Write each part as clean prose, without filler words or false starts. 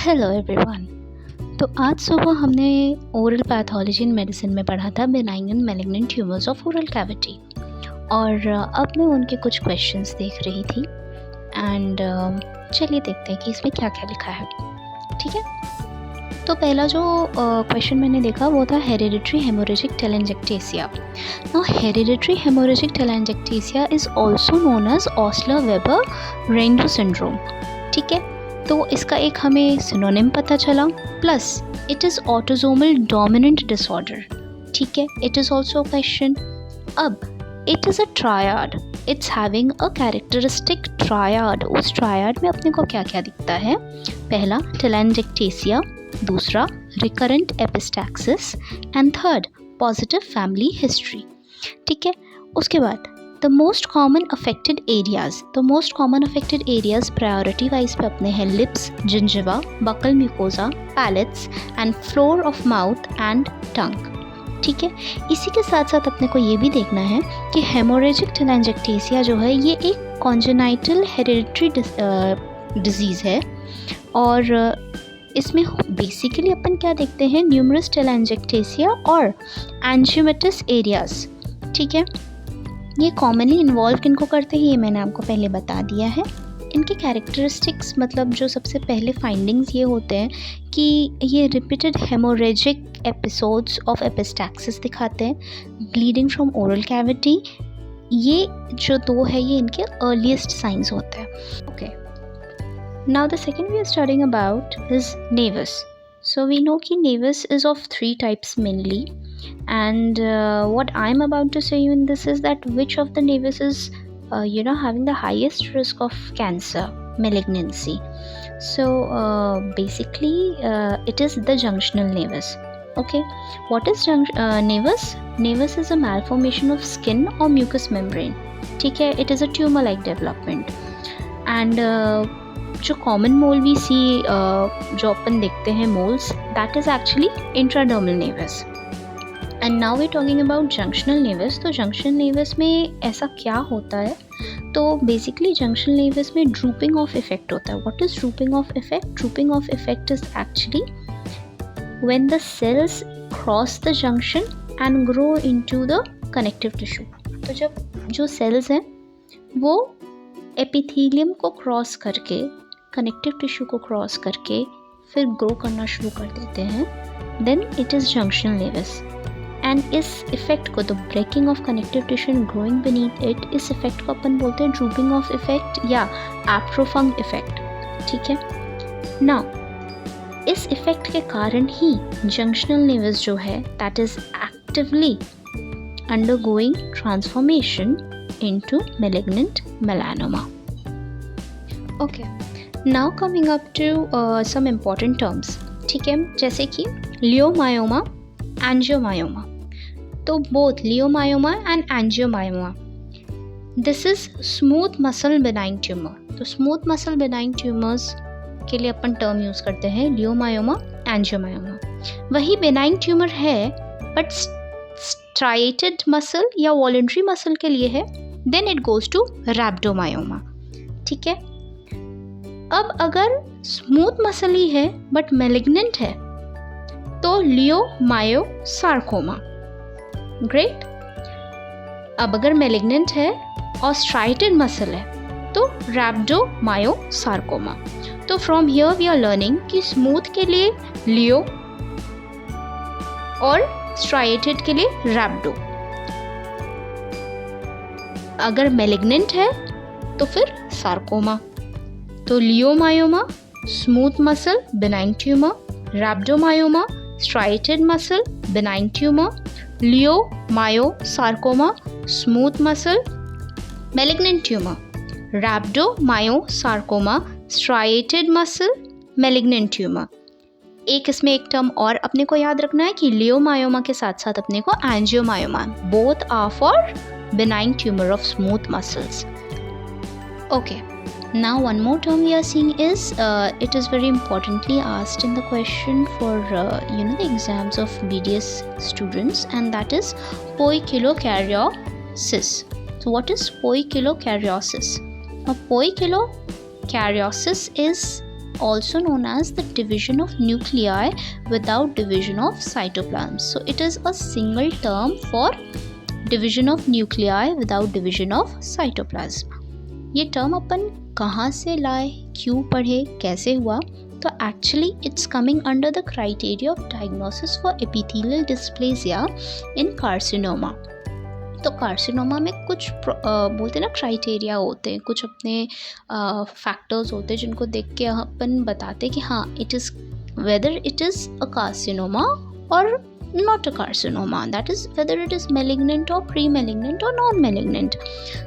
Hello everyone. तो आज सुबह हमने ओरल पैथोलॉजी इन मेडिसिन में पढ़ा था benign and malignant tumours of oral cavity, और अब मैं उनके कुछ क्वेश्चंस देख रही थी एंड चलिए देखते हैं कि इसमें क्या क्या लिखा है। ठीक है, तो पहला जो क्वेश्चन मैंने देखा वो था hereditary haemorrhagic telangiectasia. Now hereditary haemorrhagic telangiectasia is also known as Osler Weber Rendu syndrome. ठीक है, तो इसका एक हमें सिनोनिम पता चला, plus it is autosomal dominant disorder. ठीक है, इट इज़ ऑल्सो क्वेश्चन। अब it is a triad, it's having a characteristic triad. उस ट्रायड में अपने को क्या क्या दिखता है? पहला टेलेंजेक्टेसिया, दूसरा recurrent epistaxis and third positive family history. ठीक है, उसके बाद the most common affected areas priority wise पे अपने हैं lips, gingiva, buccal mucosa, palates and floor of mouth and tongue. ठीक है, इसी के साथ साथ अपने को ये भी देखना है कि हेमोरेजिक टेलेंजेक्टेसिया जो है ये एक कॉन्जेनाइटल हेरिडिटरी डिजीज़ है, और इसमें बेसिकली अपन क्या देखते हैं? न्यूमरस टेलेंजेक्टेसिया और एंजियोमेटस एरियाज। ठीक है, ये कॉमनली इन्वॉल्व किनको करते हैं ये मैंने आपको पहले बता दिया है। इनके कैरेक्टरिस्टिक्स मतलब जो सबसे पहले फाइंडिंग्स ये होते हैं कि ये repeated haemorrhagic episodes of epistaxis दिखाते हैं, ब्लीडिंग फ्रॉम ओरल कैविटी। ये जो दो है ये इनके अर्लीस्ट साइंस होते हैं। Okay, now the second we are studying about is naevus. So we know कि naevus is of 3 types mainly, and what I'm about to say you in this is that which of the nevus is having the highest risk of cancer malignancy. So basically it is the junctional nevus. Okay, what is nevus? Nevus is a malformation of skin or mucous membrane. ठीक है, it is a tumor like development, and जो common mole we see जो अपन देखते हैं moles, that is actually intradermal nevus. And now we talking about junctional nevus. तो junctional nevus में ऐसा क्या होता है? तो बेसिकली जंक्शनल नेवस में ड्रूपिंग ऑफ इफेक्ट होता है। What is drooping off effect? Drooping off effect is actually when the cells cross the junction and grow into the connective tissue. तो जब जो सेल्स हैं वो एपिथेलियम को क्रॉस करके, कनेक्टिव टिश्यू को क्रॉस करके फिर ग्रो करना शुरू कर देते हैं, then it is junctional nevus. And इस इफेक्ट को, the breaking off connective tissue and growing beneath it, इस इफेक्ट को अपन बोलते हैं ड्रूपिंग ऑफ इफेक्ट या एट्रोफंग इफेक्ट। ठीक है, नाउ इस इफेक्ट के कारण ही जंक्शनल नेवस जो है that is actively undergoing transformation into malignant melanoma. Okay, now coming up to some important terms. ठीक है, जैसे कि लियोमायोमा, एंजियोमायोमा। तो both leiomyoma and angiomyoma, this is smooth muscle benign tumour. तो स्मूथ मसल बेनाइन ट्यूमर्स के लिए अपन term use करते हैं लियोमायोमा, एंजियोमायोमा। वही बेनाइन ट्यूमर है बट स्ट्राइएटेड मसल या वॉलंटरी मसल के लिए है, देन इट गोज टू रैब्डोमायोमा। ठीक है, अब अगर स्मूथ मसल ही है बट मैलिग्नेंट है तो लियोमायोसार्कोमा। ग्रेट। अब अगर मैलिग्नेंट है और स्ट्राइटेड मसल है तो रैब्डोमायोसार्कोमा। तो from here we are learning कि स्मूथ के लिए लियो और स्ट्राइटेड के लिए रैब्डो। अगर मैलिग्नेंट है तो फिर सार्कोमा। तो leiomyoma smooth muscle benign tumour, rhabdomyoma striated muscle benign tumor, leiomyosarcoma smooth muscle malignant tumor, rhabdomyosarcoma striated muscle malignant tumor। एक इसमें एक टर्म और अपने को याद रखना है कि लियोमायोमा के साथ साथ अपने को angiomyoma, both are for benign tumor of smooth muscles। Okay, now one more term we are seeing is it is very importantly asked in the question for the exams of BDS students, and that is poikilokaryosis. So what is poikilokaryosis? Now poikilokaryosis is also known as the division of nuclei without division of cytoplasm. So it is a single term for division of nuclei without division of cytoplasm. ये term अपन कहाँ से लाए, क्यों पढ़े, कैसे हुआ? तो actually it's coming under the criteria of diagnosis for epithelial dysplasia in carcinoma. तो कार्सिनोमा में कुछ बोलते हैं ना क्राइटेरिया होते हैं, कुछ अपने फैक्टर्स होते हैं जिनको देख के अपन बताते हैं कि हाँ it is whether it is a carcinoma और not a carcinoma, that is whether it is malignant or pre-malignant or non-malignant.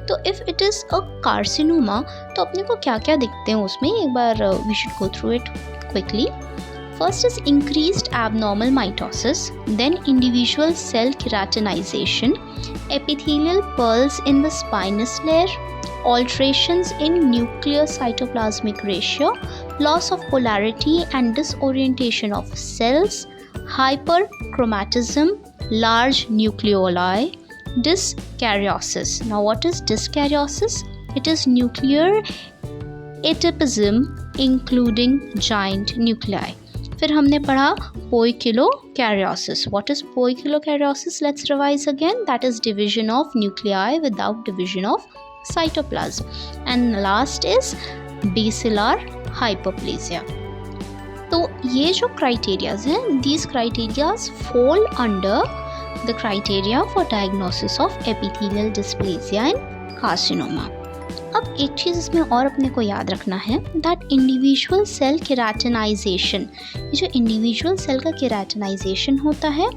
तो if it is a carcinoma तो अपने को क्या क्या दिखते हैं उसमें, एक बार we should go through it quickly. First is increased abnormal mitosis, then individual cell keratinization, epithelial pearls in the spinous layer, alterations in nuclear cytoplasmic ratio, loss of polarity and disorientation of cells, hyperchromatism, large nucleoli, dyskaryosis. Now what is dyskaryosis? It is nuclear atapism including giant nuclei. फिर हमने पढ़ा poikilokaryosis. What is poikilokaryosis? Let's revise again. That is division of nuclei without division of cytoplasm. And last is basilar hyperplasia. तो ये जो criterias हैं, these criterias fall under the criteria for diagnosis of epithelial dysplasia in carcinoma. अब एक चीज़ इसमें और अपने को याद रखना है, दैट इंडिविजुअल सेल केराटिनाइजेशन, ये जो इंडिविजुअल सेल का केराटिनाइजेशन होता है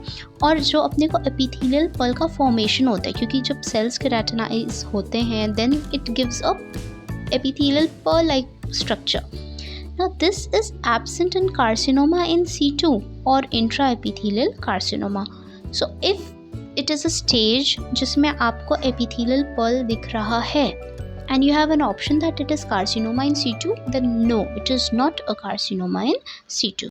और जो अपने को एपिथेलियल पर्ल का फॉर्मेशन होता है, क्योंकि जब सेल्स केराटिनाइज होते हैं then it gives a epithelial pearl like structure. Now this is absent in carcinoma in situ or intraepithelial carcinoma. So if it is a stage जिसमें आपको epithelial pearl दिख रहा है and you have an option that it is carcinoma in situ, then no, it is not a carcinoma in situ.